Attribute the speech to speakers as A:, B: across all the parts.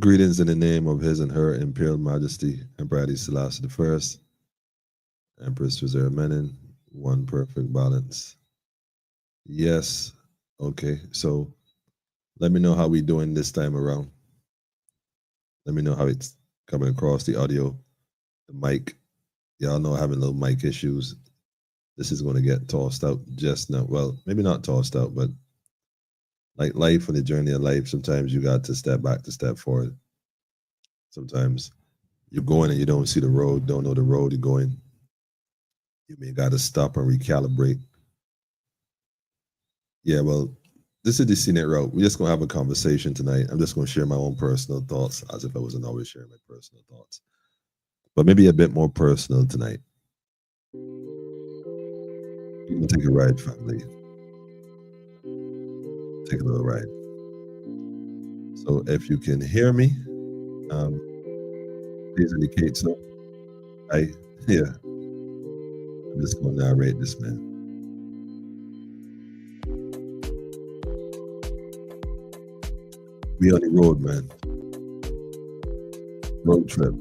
A: Greetings in the name of His and Her Imperial Majesty, Emperor Haile Selassie I, Empress Reserve Menin, one perfect balance. Yes, okay, so let me know how we doing this time around. Let me know how it's coming across the audio, the mic. Y'all know having little mic issues. This is going to get tossed out just now. Well, maybe not tossed out, but like life and the journey of life, sometimes you got to step back to step forward. Sometimes you're going and you don't see the road, don't know the road you're going. You may got to stop and recalibrate. Yeah, well, this is the scenic route. We're just going to have a conversation tonight. I'm just going to share my own personal thoughts as if I wasn't always sharing my personal thoughts. But maybe a bit more personal tonight. You can take a ride, family. Take a little ride. So if you can hear me, please indicate so. I'm just going to narrate this, man. We on the road, man. Road trip.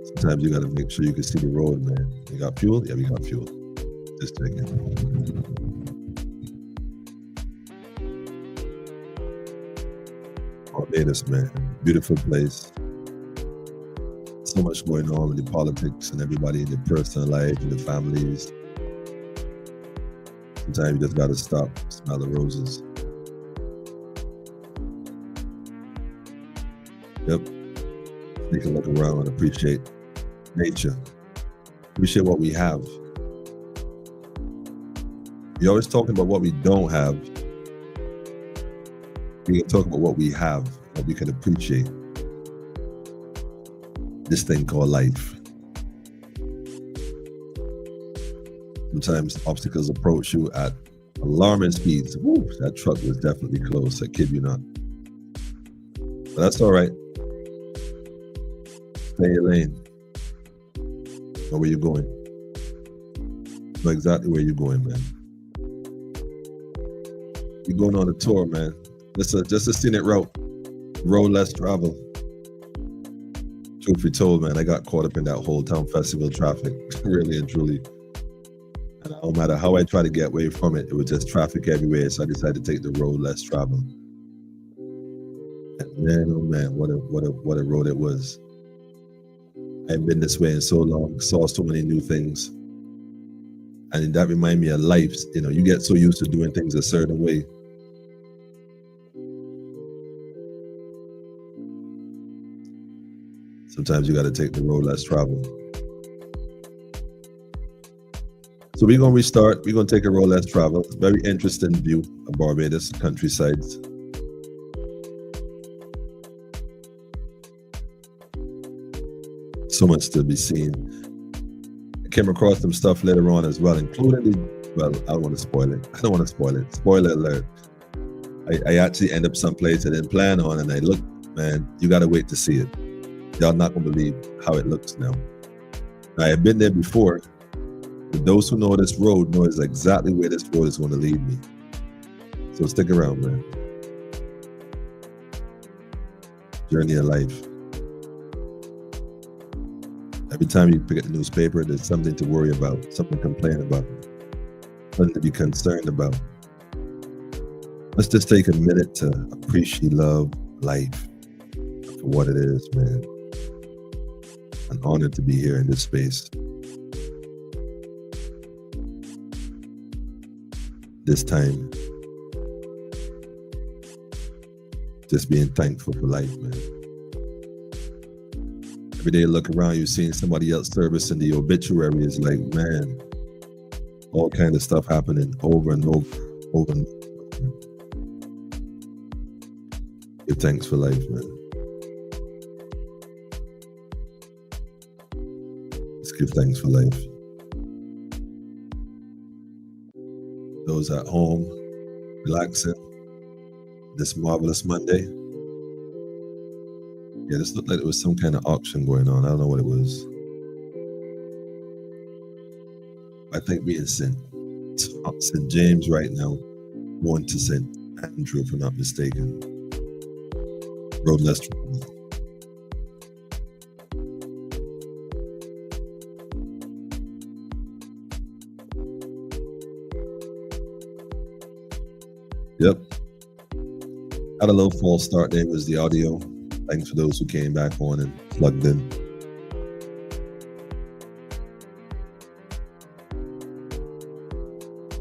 A: Sometimes you got to make sure you can see the road, man. You got fuel? Yeah, we got fuel. Just checking. Barbados, man. Beautiful place. So much going on with the politics and everybody in their personal life and the families. Sometimes you just got to stop, smell the roses. Yep. Take a look around and appreciate nature. Appreciate what we have. You're always talking about what we don't have. We can talk about what we have, what we can appreciate. This thing called life. Sometimes obstacles approach you at alarming speeds. Woo, that truck was definitely close, I kid you not. But that's all right. Stay in your lane. Know where you're going. Know exactly where you're going, man. You're going on a tour, man. Just a scenic route. Road Less Traveled. Truth be told, man, I got caught up in that whole town festival traffic, really and truly. And no matter how I try to get away from it, it was just traffic everywhere. So I decided to take the road less traveled. And man, oh man, what a road it was. I've been this way in so long, saw so many new things. And that reminded me of life. You know, you get so used to doing things a certain way. Sometimes you got to take the road less traveled. So we're going to restart. We're going to take a road less traveled. Very interesting view of Barbados countrysides. So much to be seen. I came across some stuff later on as well, including well, I don't want to spoil it. I don't want to spoil it. Spoiler alert. I actually end up someplace I didn't plan on, and I look, man, you got to wait to see it. Y'all not going to believe how it looks now. I have been there before. But those who know this road know exactly where this road is going to lead me. So stick around, man. Journey of life. Every time you pick up the newspaper, there's something to worry about, something to complain about, something to be concerned about. Let's just take a minute to appreciate love, life, for what it is, man. An honor to be here in this space. This time, just being thankful for life, man. Every day, look around, you're seeing somebody else service in the obituary. It's like, man, all kind of stuff happening over and over and over. Give thanks for life, man. Let's give thanks for life. Those at home, relaxing this marvelous Monday. Yeah, this looked like there was some kind of auction going on. I don't know what it was. I think we're in St. James right now, going to St. Andrew, if I'm not mistaken. Road Less Traveled. Yep. Had a little false start there was the audio. Thanks for those who came back on and plugged in.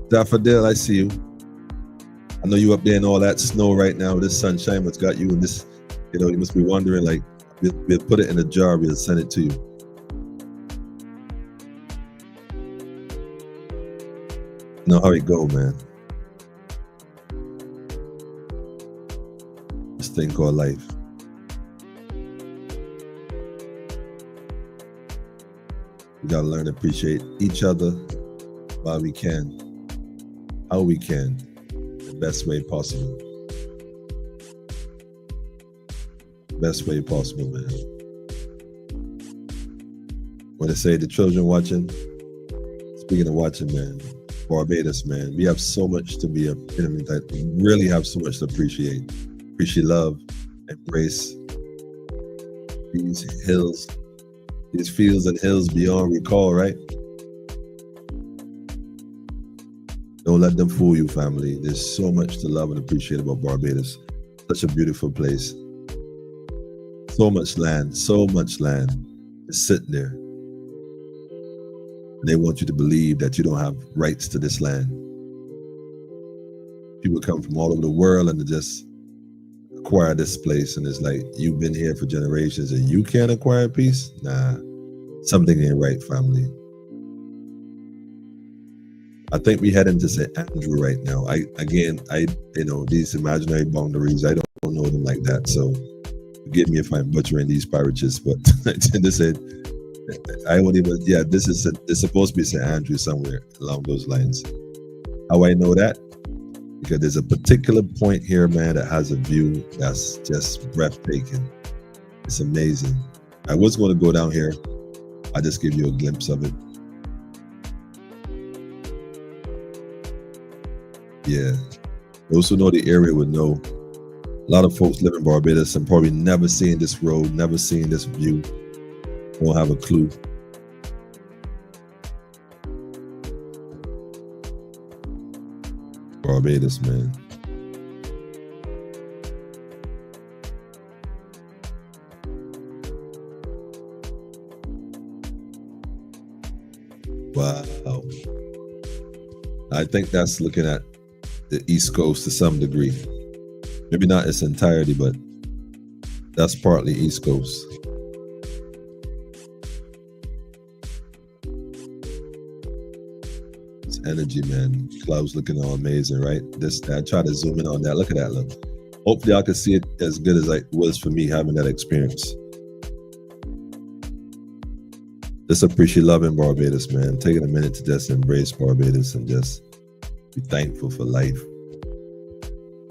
A: Daffodil, I see you. I know you up there in all that snow right now. This sunshine, what's got you in this, you must be wondering, like, we'll put it in a jar, we'll send it to you. You know how it go, man. This thing called life. We gotta learn to appreciate each other while we can, how we can, the best way possible. Best way possible, man. When I say the children watching, speaking of watching, man, Barbados, man, we have so much to be, we really have so much to appreciate. Appreciate love, embrace these hills, these fields and hills beyond recall, right? Don't let them fool you, family. There's so much to love and appreciate about Barbados. Such a beautiful place. So much land is sitting there. And they want you to believe that you don't have rights to this land. People come from all over the world and they just acquire this place, and it's like, you've been here for generations and you can't acquire peace? Nah, something ain't right, family. I think we head into St. Andrew right now. These imaginary boundaries, I don't know them like that, so forgive me if I'm butchering these pirates, but this is, I won't even, yeah, it's supposed to be St. Andrew somewhere along those lines. How I know that? Because there's a particular point here, man, that has a view that's just breathtaking. It's amazing. I was going to go down here. I'll just give you a glimpse of it. Yeah. Those who know the area would know. A lot of folks live in Barbados and probably never seen this road, never seen this view. Won't have a clue. Barbados, man. Wow. I think that's looking at the East Coast to some degree. Maybe not its entirety, but that's partly East Coast. It's energy, man. Clouds looking all amazing, right? I try to zoom in on that. Look at that, look. Hopefully I can see it as good as it was for me having that experience. Just appreciate loving Barbados, man. Taking a minute to just embrace Barbados and just be thankful for life.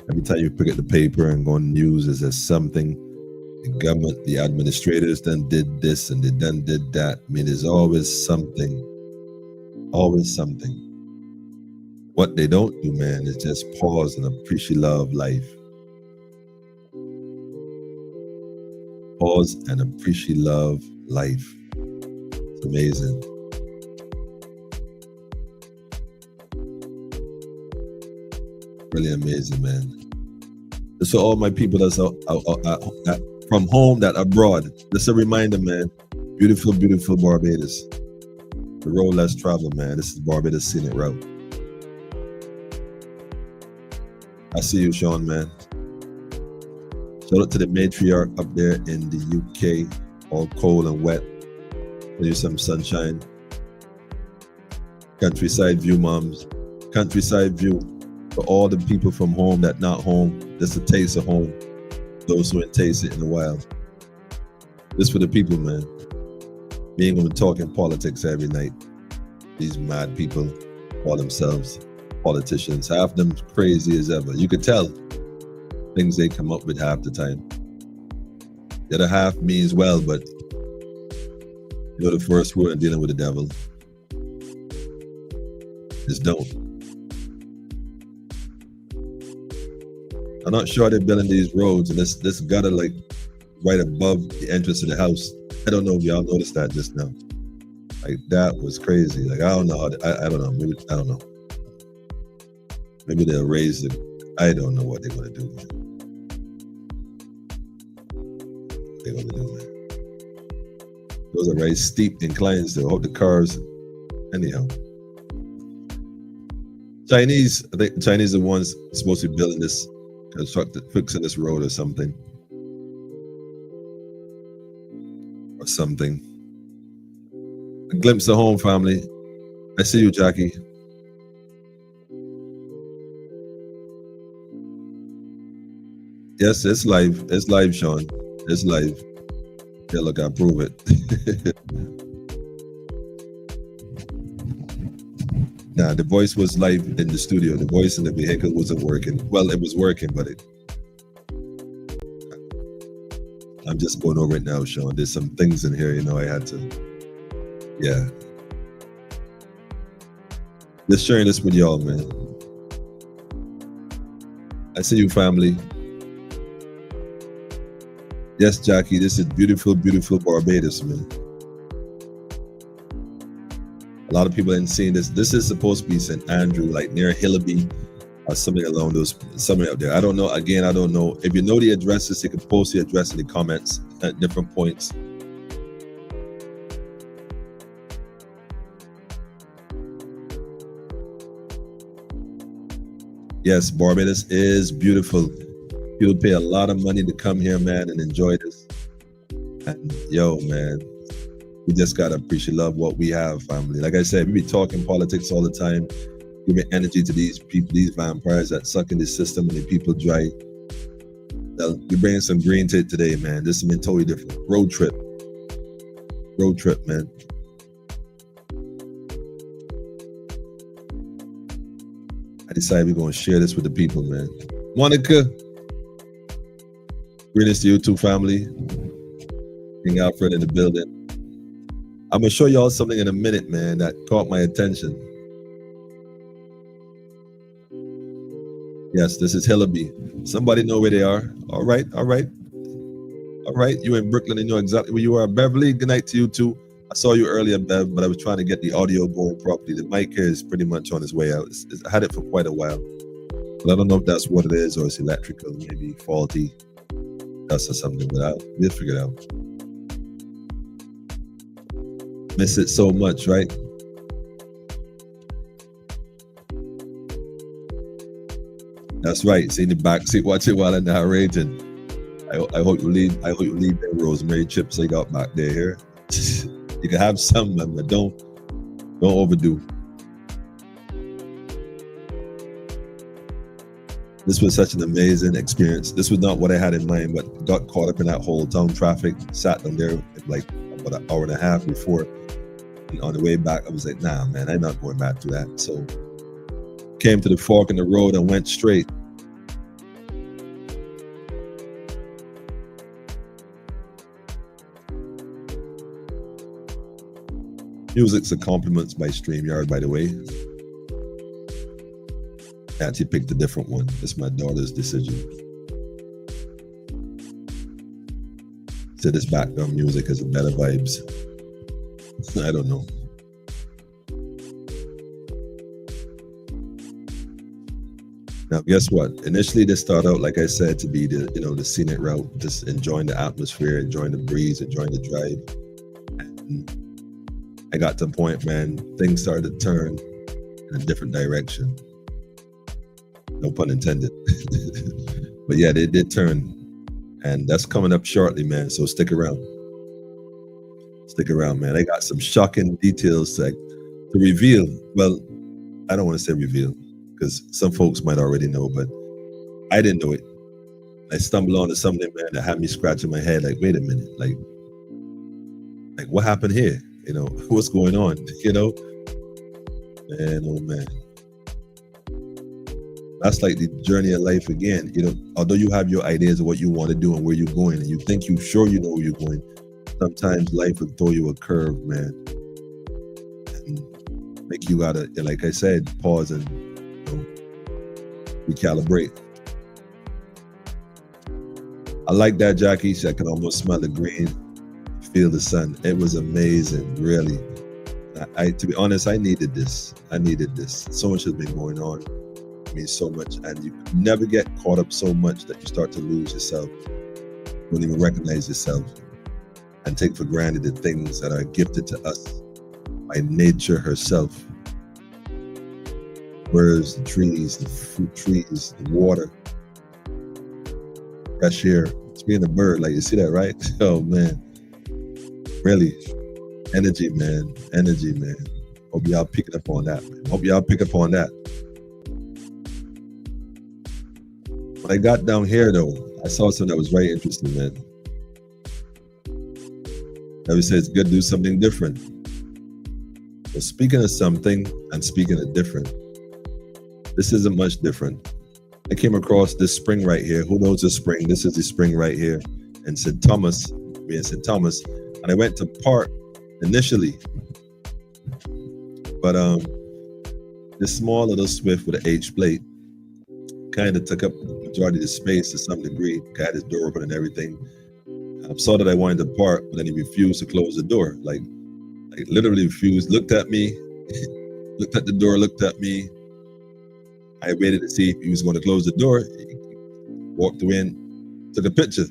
A: Every time you pick up the paper and go on the news, is there something the government, the administrators done did this and they done did that. I mean, there's always something. Always something. What they don't do, man, is just pause and appreciate love life. Pause and appreciate love life. It's amazing. Really amazing, man. So all my people that's out from home that abroad, just a reminder, man. Beautiful, beautiful Barbados. The Road Less Traveled, man. This is Barbados Scenic Route. I see you, Sean, man. Shout out to the matriarch up there in the UK. all cold and wet. There's some sunshine. Countryside view, moms. Countryside view for all the people from home that not home. Just a taste of home. Those who ain't tasted it in a while. This for the people, man. We ain't gonna be talking politics every night. These mad people call themselves politicians. Half them crazy as ever. You could tell things they come up with half the time. The other half means well, but you know the first word in dealing with the devil is don't. I'm not sure they're building these roads, and this gutter like right above the entrance of the house. I don't know if y'all noticed that just now. Like that was crazy. Like I don't know. I don't know. Maybe I don't know. Maybe they'll raise it. I don't know what they're gonna do, man. What they're gonna do, man. Those are very steep inclines though. I hope the cars. Anyhow. Chinese, I think the Chinese are the ones supposed to be building this, fixing this road or something. Or something. A glimpse of home, family. I see you, Jackie. Yes, it's live. It's live, Sean. It's live. Yeah, look, I prove it. Nah, the voice was live in the studio. The voice in the vehicle wasn't working. Well, it was working, but I'm just going over it now, Sean. There's some things in here, you know, I had to, yeah. Just sharing this with y'all, man. I see you, family. Yes, Jackie, this is beautiful, beautiful Barbados, man. A lot of people ain't seen this. This is supposed to be St. Andrew, like near Hillaby or something along those, somewhere up there. I don't know. Again, I don't know. If you know the addresses, you can post the address in the comments at different points. Yes, Barbados is beautiful. People pay a lot of money to come here, man, and enjoy this. And yo, man, we just gotta appreciate, love what we have, family. Like I said, we be talking politics all the time, giving energy to these people, these vampires that suck in the system and the people dry. We're bringing some green to it today, man. This has been totally different. Road trip, man. I decided we're gonna share this with the people, man. Monica, greetings to you too, family. King Alfred in the building. I'm gonna show y'all something in a minute, man, that caught my attention. Yes, this is Hillaby. Somebody know where they are. All right. You in Brooklyn, you know exactly where you are. Beverly, good night to you too. I saw you earlier, Bev, but I was trying to get the audio going properly. The mic here is pretty much on its way out. I had it for quite a while, but I don't know if that's what it is or it's electrical, maybe faulty. That's or something, but we'll figure it out. Miss it so much, right? That's right. See in the back seat, watch it while I'm narrating. I hope you leave. I hope you leave the rosemary chips they got back there. Here, you can have some, man, but don't overdo. This was such an amazing experience. This was not what I had in mind, but got caught up in that whole town traffic. Sat down there like about an hour and a half before. And on the way back, I was like, nah, man, I'm not going back to that. So came to the fork in the road and went straight. Music's a compliments by StreamYard, by the way. I actually picked a different one. It's my daughter's decision. So this background music is a better vibes. I don't know. Now, guess what? Initially, this started out, like I said, to be the scenic route, just enjoying the atmosphere, enjoying the breeze, enjoying the drive. And I got to a point, man, things started to turn in a different direction. No pun intended. But yeah, they did turn. And that's coming up shortly, man, so stick around. Stick around, man. I got some shocking details to reveal. Well, I don't want to say reveal because some folks might already know, but I didn't know it. I stumbled onto something, man, that had me scratching my head. Like, wait a minute, like what happened here? You know, what's going on? You know, man, oh man. That's like the journey of life again. You know, although you have your ideas of what you want to do and where you're going, and you think you sure you know where you're going, sometimes life will throw you a curve, man, and make you gotta, like I said, pause and, you know, recalibrate. I like that, Jackie. I can almost smell the green, feel the sun. It was amazing, really. To be honest, I needed this. I needed this. So much has been going on. I mean, so much, and you never get caught up so much that you start to lose yourself. You don't even recognize yourself, and take for granted the things that are gifted to us by nature herself. Birds, the trees, the fruit trees, the water, fresh air. It's being a bird, like you see that, right? Oh man, really, energy, man, energy, man. Hope y'all picking up on that, man. Hope y'all pick up on that. When I got down here, though, I saw something that was very interesting, man. I always say it's good to do something different. So speaking of something and speaking of different, this isn't much different. I came across this spring right here. Who knows the spring? This is the spring right here in St. Thomas, and I went to park initially, but this small little Swift with an H plate kind of took up the majority of the space to some degree. Got his door open and everything. I saw that I wanted to park, but then he refused to close the door. Like literally refused. Looked at me, looked at the door, looked at me. I waited to see if he was going to close the door. He walked in, took a picture.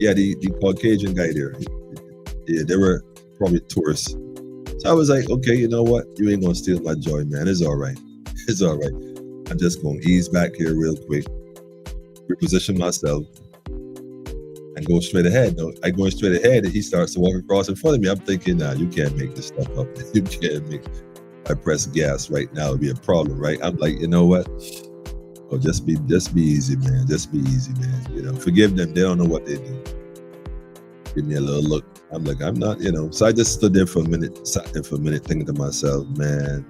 A: Yeah, the Caucasian guy there. Yeah, they were probably tourists. So I was like, okay, you know what? You ain't gonna steal my joy, man. It's all right. It's all right. I'm just gonna ease back here real quick, reposition myself, and go straight ahead. No, I go straight ahead, and he starts to walk across in front of me. I'm thinking, nah, you can't make this stuff up. You can't make. I press gas right now, it'd be a problem, right? I'm like, you know what? Oh, just be easy, man. Just be easy, man. You know, forgive them. They don't know what they do. Give me a little look. I'm like, I'm not, you know. So I just stood there for a minute, sat there for a minute, thinking to myself, man,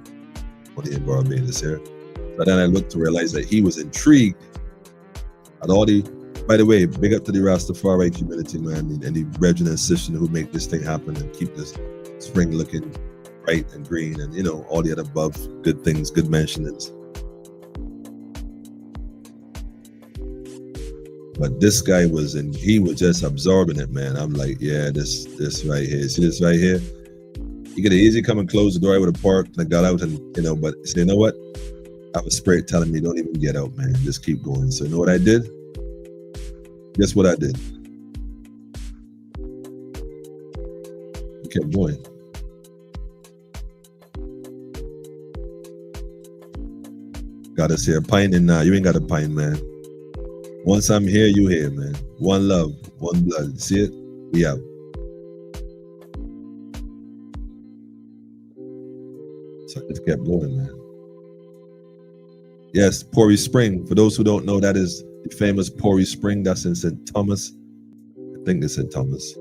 A: only in Barbados here. But then I looked to realize that he was intrigued at all the. By the way, big up to the Rastafari community, man, and the brethren and sisters who make this thing happen and keep this spring looking bright and green, and you know, all the other above good things, good mentionings. But this guy he was just absorbing it, man. I'm like, yeah, this right here. See this right here? You could have easily come and close the door. I would have parked and I got out, and you know, but so you know what? I was spirit telling me, don't even get out, man. Just keep going. So you know what I did? Guess what I did? I kept going. Got us here pining now. You ain't got a pine, man. Once I'm here, you here, man. One love, one blood. See it? We out. So I just kept going, man. Yes, Porey Spring. For those who don't know, that is the famous Porey Spring. That's in St. Thomas. I think it's St. Thomas.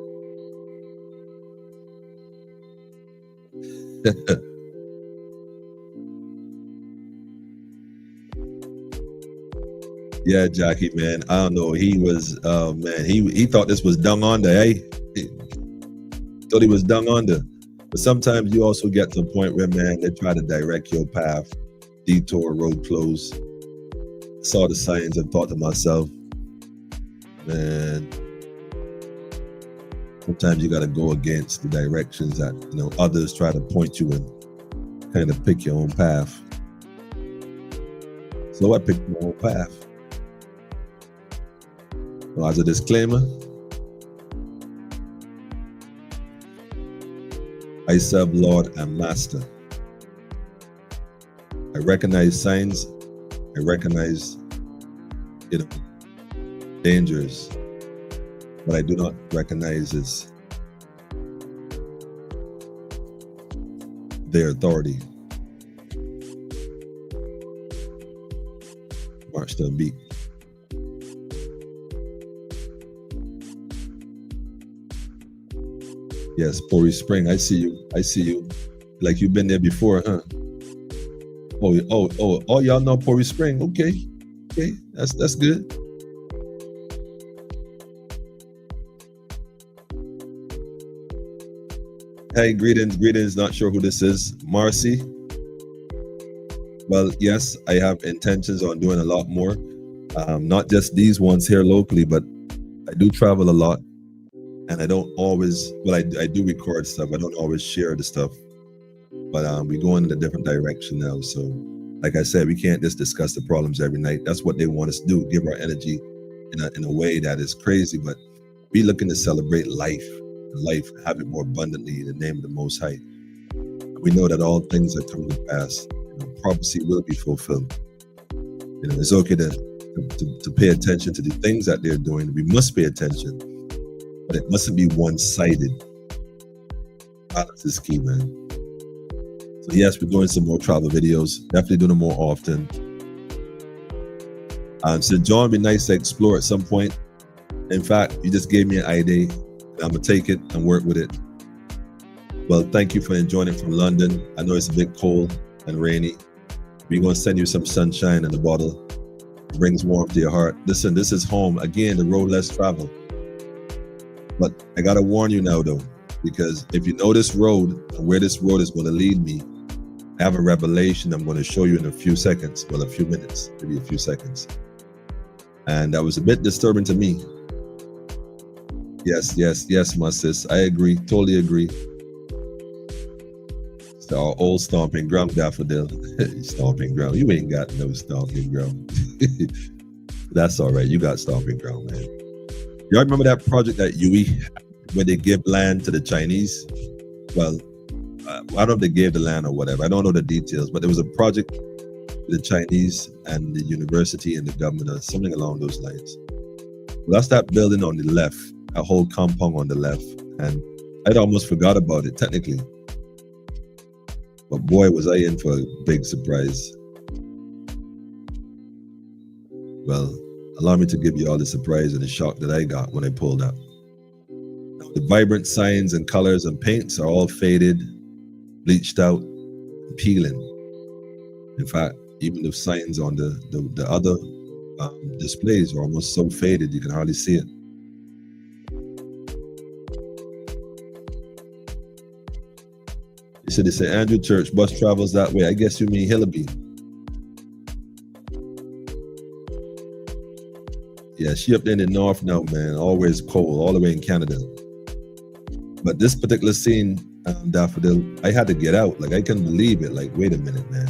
A: Yeah, Jackie, man. I don't know. He was, man, he thought this was dung under, eh? He thought he was dung under. But sometimes you also get to a point where, man, they try to direct your path, detour, road closed. I saw the signs and thought to myself, man, sometimes you got to go against the directions that, you know, others try to point you and kind of pick your own path. So I picked my own path. Well, as a disclaimer, I serve Lord and Master. I recognize signs. I recognize, you know, dangers. What I do not recognize is their authority. March to a beat. Yes, Porey Spring. I see you. I see you. Like you've been there before, huh? Oh, y'all know Porey Spring. Okay. Okay. That's good. Hey, greetings. Not sure who this is. Marcy. Well, yes, I have intentions on doing a lot more. Not just these ones here locally, but I do travel a lot. And I don't always, well, I do record stuff. I don't always share the stuff. But we're going in a different direction now. So, like I said, we can't just discuss the problems every night. That's what they want us to do, give our energy in a way that is crazy. But we looking to celebrate life, have it more abundantly in the name of the Most High. We know that all things are coming to pass. Prophecy will be fulfilled. It's okay to pay attention to the things that they're doing. We must pay attention, but it mustn't be one-sided. Balance is key, man. So yes, we're doing some more travel videos. Definitely doing them more often. So John, it'd be nice to explore at some point. In fact, you just gave me an idea. I'm gonna take it and work with it. Well, thank you for enjoying it from London. I know it's a bit cold and rainy. We're gonna send you some sunshine in the bottle. It brings warmth to your heart. Listen, this is home. Again, the road less traveled. But I gotta warn you now though, because if you know this road and where this road is gonna lead me, I have a revelation I'm gonna show you in a few seconds, well, a few minutes, maybe a few seconds. And that was a bit disturbing to me. Yes, my sis. I agree, totally agree. It's our old stomping ground, Daffodil. Stomping ground. You ain't got no stomping ground. That's all right. You got stomping ground, man. Y'all remember that project at UE where they give land to the Chinese? Well, I don't know if they gave the land or whatever. I don't know the details, but there was a project with the Chinese and the university and the government or something along those lines. Well, that's that building on the left, a whole compound on the left. And I'd almost forgot about it technically. But boy, was I in for a big surprise. Well, allow me to give you all the surprise and the shock that I got when I pulled up. The vibrant signs and colors and paints are all faded, bleached out, and peeling. In fact, even the signs on the other displays are almost so faded you can hardly see it. They say Andrew Church, bus travels that way. I guess you mean Hillaby. Yeah, she up there in the north now, man. Always cold, all the way in Canada. But this particular scene, Daffodil, I had to get out. Like, I couldn't believe it. Like, wait a minute, man.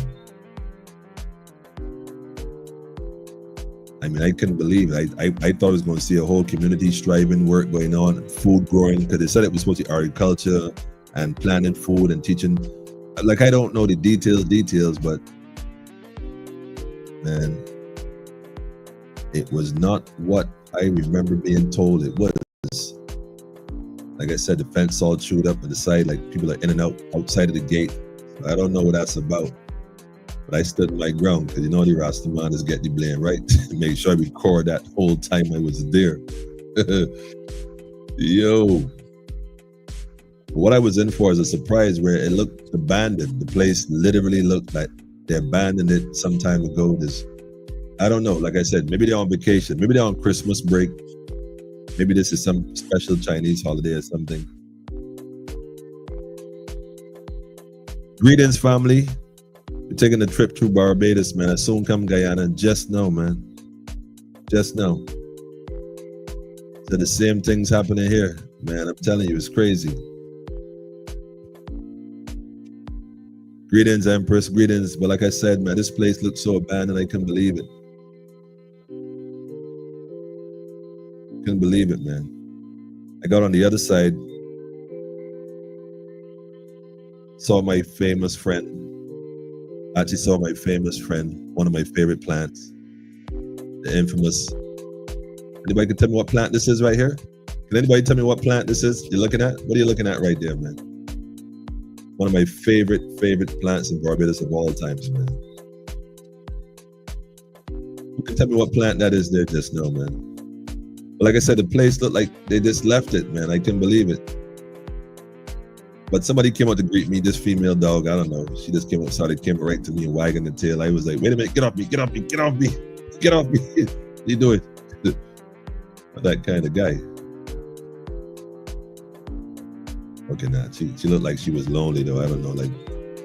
A: I mean, I couldn't believe it. I thought I was going to see a whole community striving, work going on, food growing, because they said it was supposed to be agriculture and planting food and teaching. Like, I don't know the details, but man, it was not what I remember being told it was. Like I said, the fence all chewed up on the side, like people are in and out outside of the gate. So I don't know what that's about. But I stood my ground because you know the Rastaman get the blame, right? Make sure I record that whole time I was there. Yo. What I was in for is a surprise where it looked abandoned. The place literally looked like they abandoned it some time ago. I don't know. Like I said, maybe they're on vacation. Maybe they're on Christmas break. Maybe this is some special Chinese holiday or something. Greetings, family. We're taking a trip through Barbados, man. I soon come Guyana. Just know, man. Just know. So the same things happening here, man. I'm telling you, it's crazy. Greetings, Empress. Greetings. But like I said, man, this place looks so abandoned. I couldn't believe it. Couldn't believe it, man. I got on the other side, saw my famous friend. Actually saw my famous friend, one of my favorite plants, the infamous. Anybody can tell me what plant this is right here? Can anybody tell me what plant this is you're looking at? What are you looking at right there, man? One of my favorite plants in Barbados of all times, man. You can tell me what plant that is there just now, man. But like I said, the place looked like they just left it, man. I couldn't believe it. But somebody came out to greet me, this female dog, I don't know. She just came right to me and wagging the tail. I was like, wait a minute, get off me, get off me, get off me, get off me. What you doing? That kind of guy. Okay, nah, she looked like she was lonely though. I don't know, like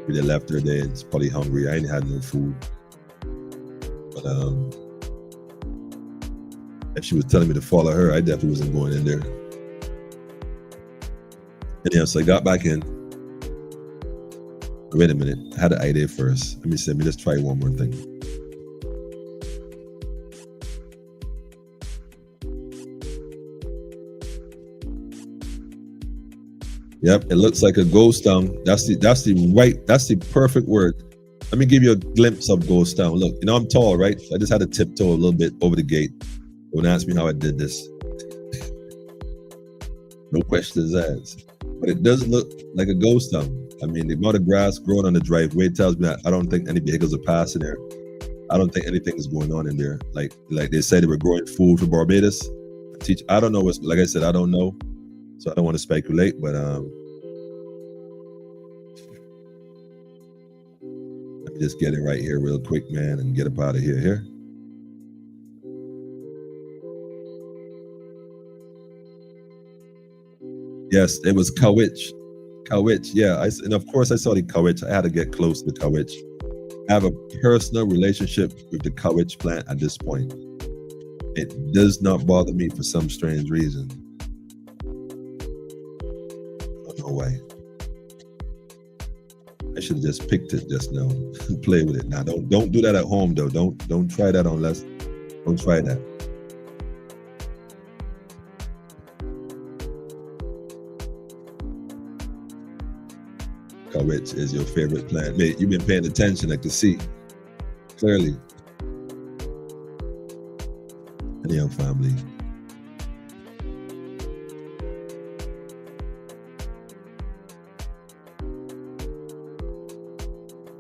A: we just left her there and she's probably hungry. I ain't had no food. But if she was telling me to follow her, I definitely wasn't going in there. Anyhow, so I got back in. Wait a minute, I had an idea first. Let me just try one more thing. Yep, it looks like a ghost town. That's the perfect word. Let me give you a glimpse of ghost town. Look, you know I'm tall, right? I just had to tiptoe a little bit over the gate. Don't ask me how I did this. No questions asked. But it does look like a ghost town. I mean, the amount of grass growing on the driveway tells me that I don't think any vehicles are passing there. I don't think anything is going on in there. Like they said, they were growing food for Barbados. I don't know like I said, I don't know. So I don't want to speculate, but let me just get it right here real quick, man, and get up out of here. Yes, it was Kawich. Yeah. And of course I saw the Kawich. I had to get close to Kawich. I have a personal relationship with the Kawich plant at this point. It does not bother me for some strange reason. I don't know why. I should have just picked it just now and play with it. Now don't do that at home though. Don't try that unless don't try that. Which is your favorite plant? Mate, you've been paying attention, I can see clearly. Anyhow, family.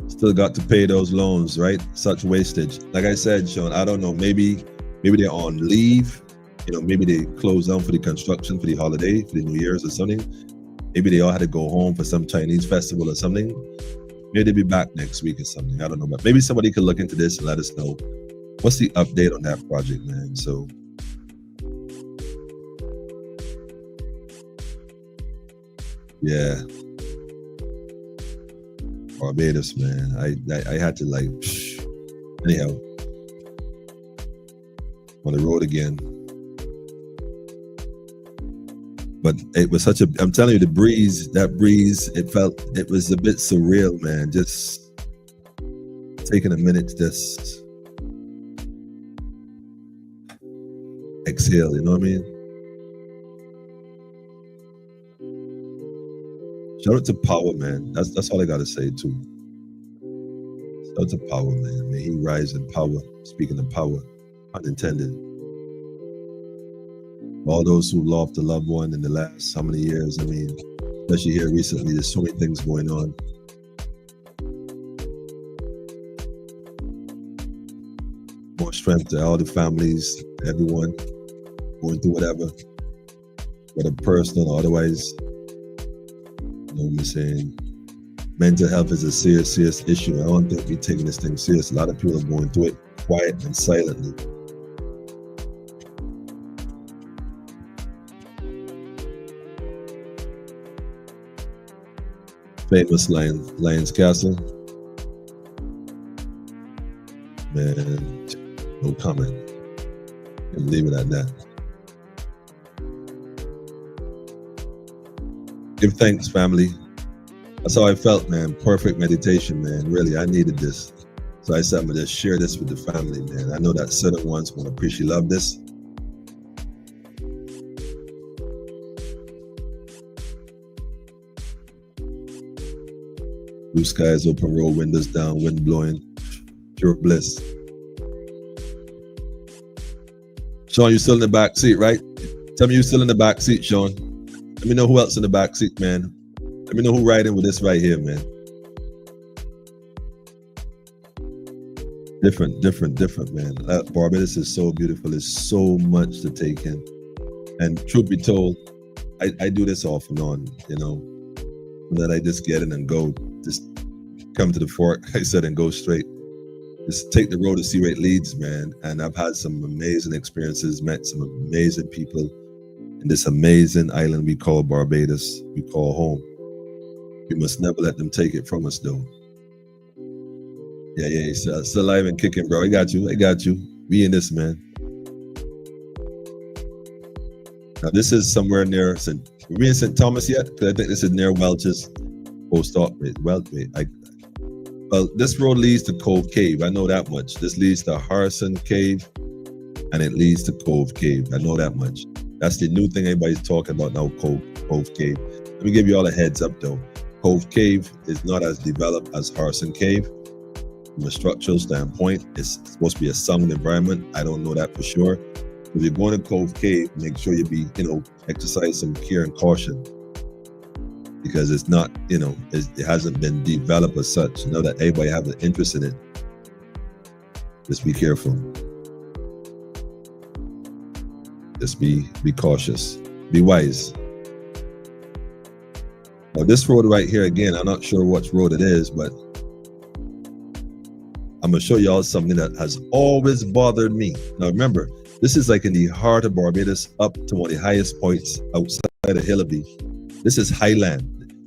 A: Still got to pay those loans, right? Such wastage. Like I said, Sean, I don't know. Maybe they're on leave. You know, maybe they closed down for the construction for the holiday, for the New Year's or something. Maybe they all had to go home for some Chinese festival or something. Maybe they'll be back next week or something. I don't know. But maybe somebody could look into this and let us know. What's the update on that project, man? So, yeah. Barbados, man. I had to like, anyhow. On the road again. But it was I'm telling you, that breeze, it was a bit surreal, man. Just taking a minute to just exhale, you know what I mean? Shout out to Power, man. That's all I gotta say too. Shout out to Power, man. May he rise in power. Speaking of power, unintended. All those who lost a loved one in the last how many years, I mean, especially here recently, there's so many things going on. More strength to all the families, everyone going through whatever, whether personal or otherwise. You know what I'm saying? Mental health is a serious issue. I don't think we're taking this thing serious. A lot of people are going through it quiet and silently. Famous Lions Castle. Man, no comment. And leave it at that. Give thanks, family. That's how I felt, man. Perfect meditation, man. Really, I needed this. So I said, I'm gonna just share this with the family, man. I know that certain ones will appreciate love this. Blue skies, open road, windows down, wind blowing, pure bliss. Sean, you still in the back seat, right? Tell me you're still in the back seat, Sean. Let me know who else in the back seat, man. Let Let me know who riding with this right here, man. Different, man. Barbados is so beautiful. There's so much to take in. And truth be told, I do this off and on, you know, that I just get in and go, just come to the fork, I said, and go straight. Just take the road to see where it leads, man. And I've had some amazing experiences, met some amazing people in this amazing island we call Barbados, we call home. We must never let them take it from us, though. Yeah, still alive and kicking, bro. I got you. We in this, man. Now, this is somewhere near are we in St. Thomas yet? Because I think this is near Welch's post op. Well, this road leads to Cove Cave. I know that much. This leads to Harrison Cave, and it leads to Cove Cave. I know that much. That's the new thing everybody's talking about now, Cove Cave. Let me give you all a heads up, though. Cove Cave is not as developed as Harrison Cave. From a structural standpoint, it's supposed to be a sound environment. I don't know that for sure. If you're going to Cove Cave, make sure you be, exercise some care and caution, because it's not, it hasn't been developed as such. Know that everybody have an interest in it. Just be careful. Just be cautious. Be wise. Now this road right here, again, I'm not sure which road it is, but I'm gonna show y'all something that has always bothered me. Now remember, this is like in the heart of Barbados, up to one of the highest points outside of Hillaby. This is highland.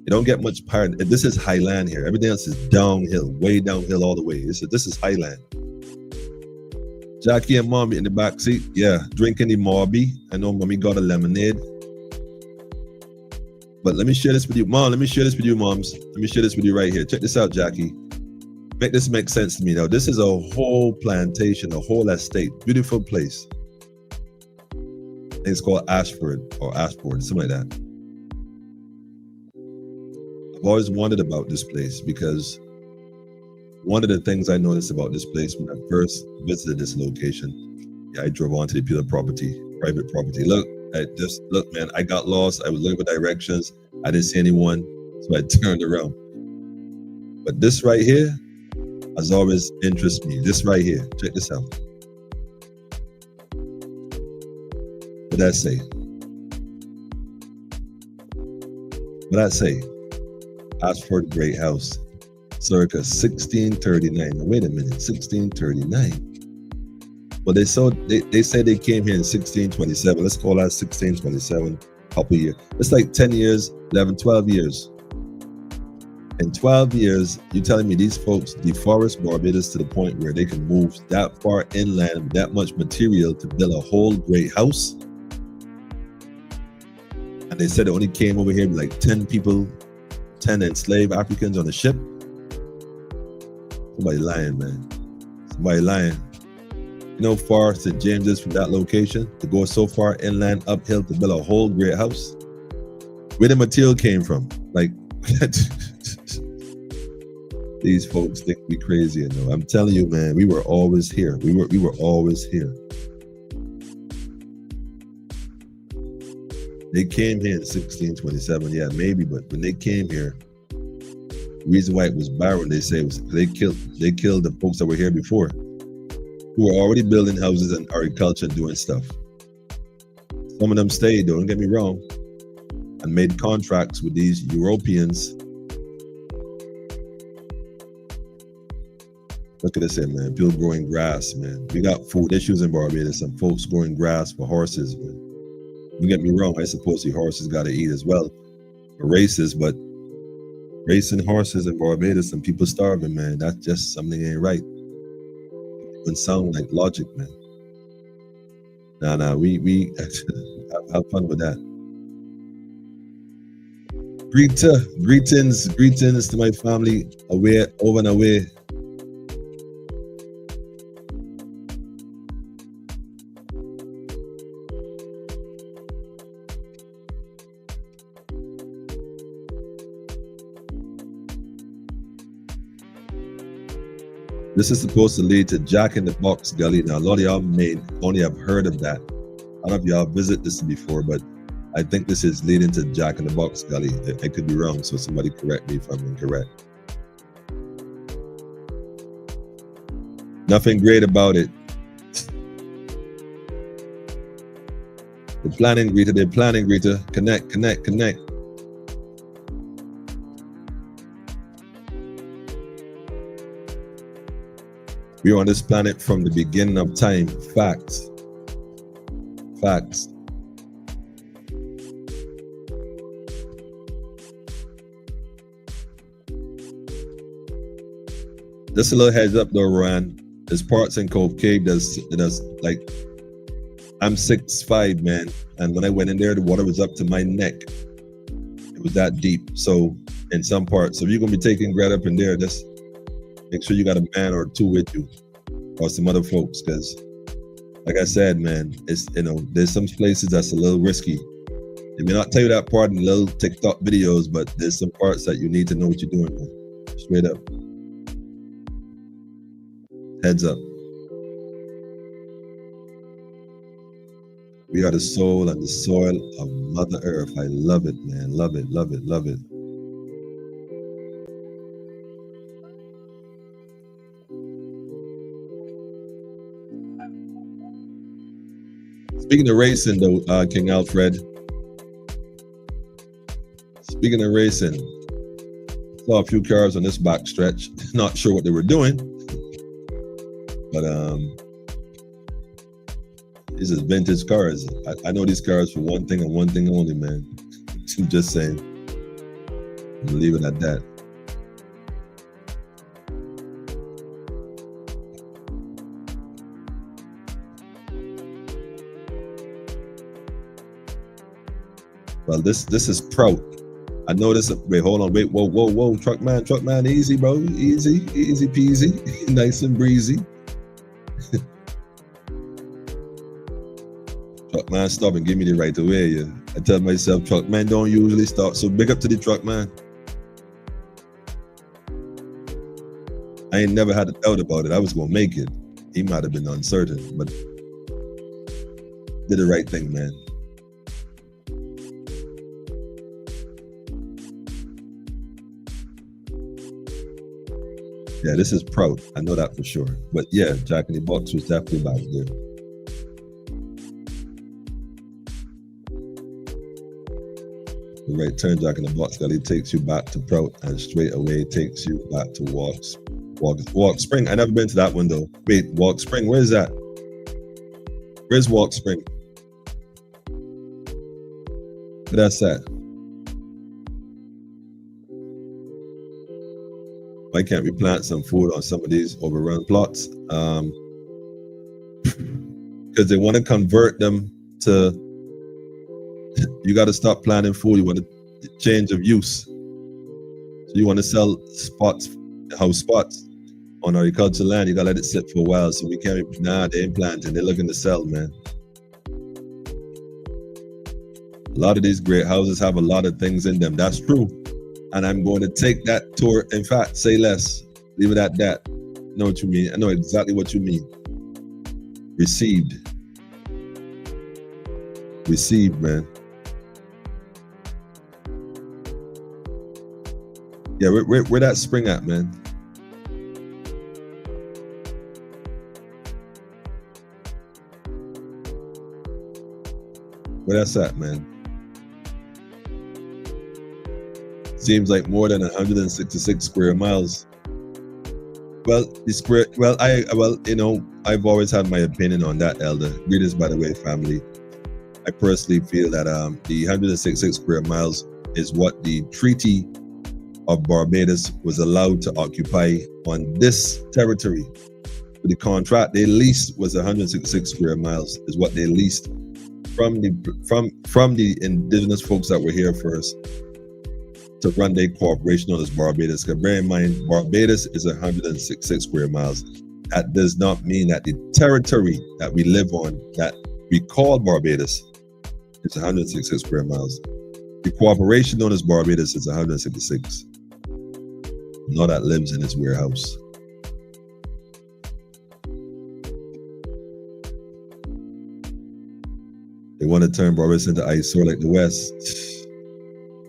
A: You don't get much power. This is highland here. Everything else is downhill, way downhill all the way. This is highland. Jackie and Mommy in the back seat, yeah, drinking the Morby. I know Mommy got a lemonade. But let me share this with you, Mom. Let me share this with you, Moms. Let me share this with you right here. Check this out, Jackie. Make this make sense to me now. This is a whole plantation, a whole estate, beautiful place. I think it's called Ashford, something like that. I've always wondered about this place, because one of the things I noticed about this place when I first visited this location, I drove onto the private property. Look, man, I got lost. I was looking for directions. I didn't see anyone, so I turned around. But this right here has always interested me. This right here, check this out. What did I say? Ashford Great House, circa 1639. Now, wait a minute, 1639. Well, they said they came here in 1627. Let's call that 1627, couple years. It's like 10 years, 11, 12 years. In 12 years, you're telling me these folks deforest Barbados to the point where they can move that far inland, that much material to build a whole great house? And they said it only came over here with like 10 people, 10 enslaved Africans on a ship. Somebody lying, man. Somebody lying. You know how far St. James is from that location? To go so far inland, uphill to build a whole great house? Where the material came from? Like, these folks think we crazy, you know. I'm telling you, man, we were always here. We were always here. They came here in 1627, yeah, maybe, but when they came here, the reason why it was barren, they say, was they killed the folks that were here before, who were already building houses and agriculture and doing stuff. Some of them stayed, don't get me wrong, and made contracts with these Europeans. Look at this here, man. People growing grass, man. We got food issues in Barbados. Some folks growing grass for horses, man. Don't get me wrong. I suppose the horses got to eat as well for races, but racing horses in Barbados and people starving, man, that's just something ain't right. It wouldn't sound like logic, man. Nah, we have fun with that. Greetings to my family away, over and away. This is supposed to lead to Jack in the Box Gully. Now, a lot of y'all may only have heard of that. I don't know if y'all visited this before, but I think this is leading to Jack in the Box Gully. I could be wrong, so somebody correct me if I'm incorrect. Nothing great about it. The planning greeter, connect. We are on this planet from the beginning of time. Facts. Just a little heads up though, Rowan. There's parts in Cove Cave that's like, I'm 6'5", man, and when I went in there, the water was up to my neck. It was that deep. So in some parts, so if you're gonna be taking Greta up in there, just make sure you got a man or two with you, or some other folks, because like I said, man, it's, you know, there's some places that's a little risky. They may not tell you that part in little TikTok videos, but there's some parts that you need to know what you're doing, man. Straight up. Heads up. We are the soul and the soil of Mother Earth. I love it, man. Love it. Speaking of racing, though, King Alfred. Speaking of racing, saw a few cars on this back stretch. Not sure what they were doing, but these are vintage cars. I know these cars for one thing and one thing only, man. I'm just saying. I'm leaving it at that. Well, this is Prout. I know this. Wait, hold on. Wait, whoa. Truck man, easy, bro. Easy peasy. Nice and breezy. Truck man, stop and give me the right of way. Yeah. I tell myself, truck man don't usually stop. So big up to the truck man. I ain't never had a doubt about it. I was gonna make it. He might have been uncertain, but did the right thing, man. Yeah, this is Prout. I know that for sure. But yeah, Jack in the Box was definitely back there. The right turn, Jack in the Box Gully takes you back to Prout and straight away takes you back to Walk Spring. I never been to that one though. Wait, Walk Spring, where's that? Where's Walk Spring? Where that's at? Why can't we plant some food on some of these overrun plots? Because they want to convert them to, you got to stop planting food. You want to change of use. So you want to sell house spots on agricultural land. You got to let it sit for a while. So we can't be, nah, they ain't planting. They're looking to sell, man. A lot of these great houses have a lot of things in them. That's true. And I'm going to take that tour. In fact, say less. Leave it at that. I know what you mean. I know exactly what you mean. Received, man. Yeah, where that spring at, man? Where that's at, man? Seems like more than 166 square miles. Well, you know, I've always had my opinion on that, Elder. Greetings, by the way, family. I personally feel that the 166 square miles is what the Treaty of Barbados was allowed to occupy on this territory. The contract they leased was 166 square miles, is what they leased from the indigenous folks that were here first to run their corporation known as Barbados. Because bear in mind, Barbados is 166 square miles. That does not mean that the territory that we live on, that we call Barbados, is 166 square miles. The corporation known as Barbados is 166. Know that lives in its warehouse. They want to turn Barbados into eyesore like the West.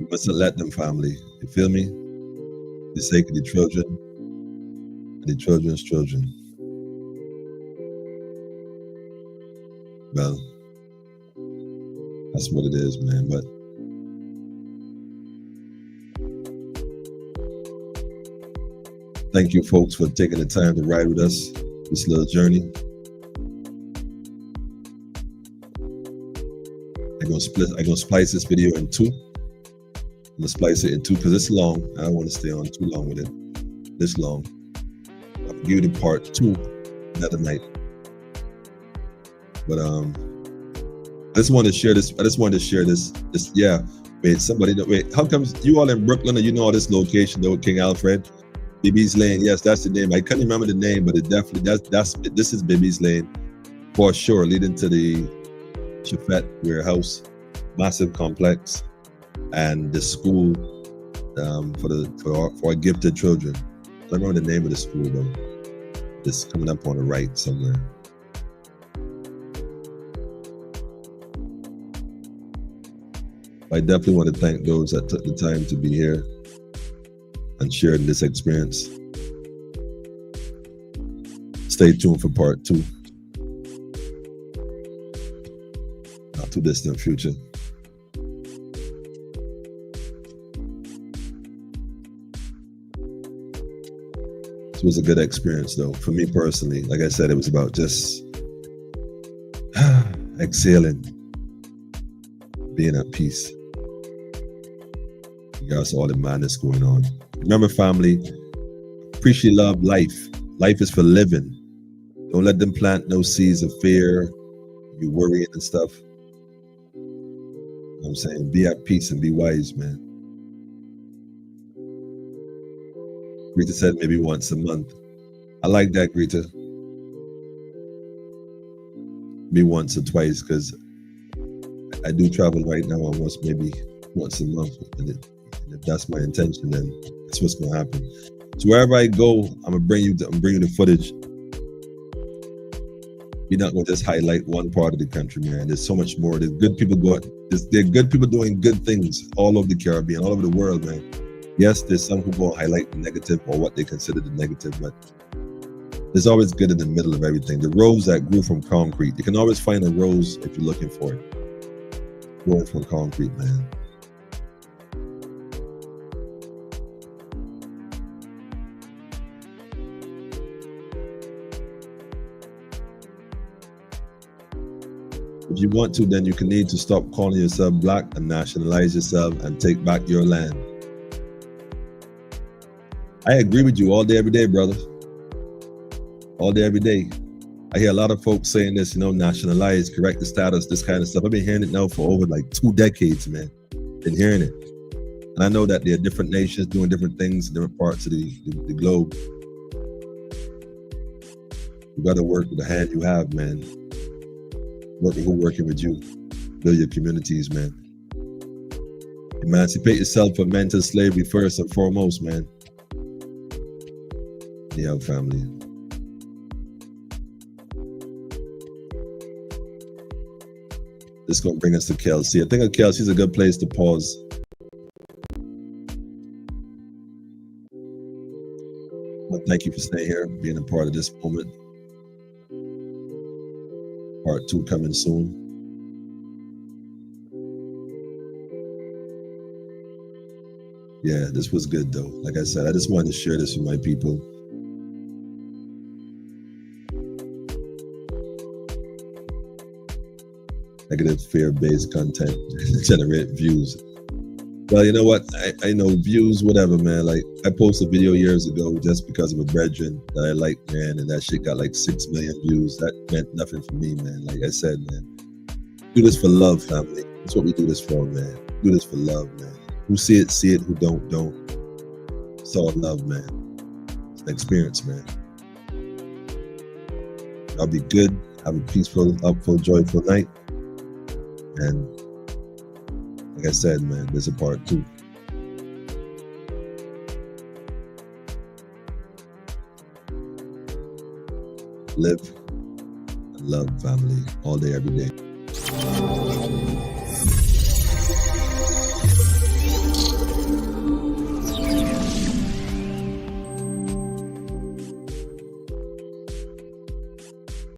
A: We mustn't let them, family. You feel me? For the sake of the children and the children's children. Well, that's what it is, man. But thank you, folks, for taking the time to ride with us this little journey. I'm gonna splice this video in two. I'm gonna splice it in two because it's long. I don't want to stay on too long with it. This long. I'll give you part 2 another night. But I just wanted to share this. Yeah. Wait. How comes you all in Brooklyn and you know all this location though, King Alfred? Bibby's Lane. Yes, that's the name. I couldn't remember the name, but it definitely this is Bibby's Lane for sure, leading to the Chafet warehouse, massive complex, and the school for our gifted children. I don't remember the name of the school though. It's coming up on the right somewhere. I definitely want to thank those that took the time to be here and shared this experience. Stay tuned for part 2. Not too distant future. This was a good experience though, for me personally. Like I said, it was about just exhaling, being at peace. Regards to all the madness going on. Remember, family, appreciate love, life. Life is for living. Don't let them plant no seeds of fear, you worrying and stuff. You know what I'm saying? Be at peace and be wise, man. Greta said maybe once a month. I like that, Greta. Maybe once or twice, because I do travel right now almost maybe once a month. And if that's my intention, then that's what's gonna happen. So wherever I go, I'm gonna bring you the footage. We're not gonna just highlight one part of the country, man. There's so much more. There's good people there are good people doing good things all over the Caribbean, all over the world, man. Yes, there's some who go highlight the negative or what they consider the negative, but there's always good in the middle of everything. The rose that grew from concrete. You can always find a rose if you're looking for it. Growing from concrete, man. If you want to, then you can need to stop calling yourself black and nationalize yourself and take back your land. I agree with you all day, every day, brother. All day, every day. I hear a lot of folks saying this, nationalize, correct the status, this kind of stuff. I've been hearing it now for over like 2 decades, man. Been hearing it. And I know that there are different nations doing different things in different parts of the globe. You gotta work with the hand you have, man. Working with you. Build your communities, man. Emancipate yourself from mental slavery first and foremost, man. Yeah, family. This is gonna bring us to Kelsey. I think Kelsey's a good place to pause. Well, thank you for staying here, being a part of this moment. Part 2 coming soon. Yeah, this was good though. Like I said, I just wanted to share this with my people. Negative fear-based content generate views. Well, you know what? I know views, whatever, man. Like I posted a video years ago just because of a brethren that I like, man, and that shit got like 6 million views. That meant nothing for me, man. Like I said, man, do this for love, family. That's what we do this for, man. Do this for love, man. Who see it, see it. Who don't. It's all love, man. It's an experience, man. I'll be good. Have a peaceful, upful, joyful night. And like I said, man, there's a part 2. Live and love, family, all day, every day.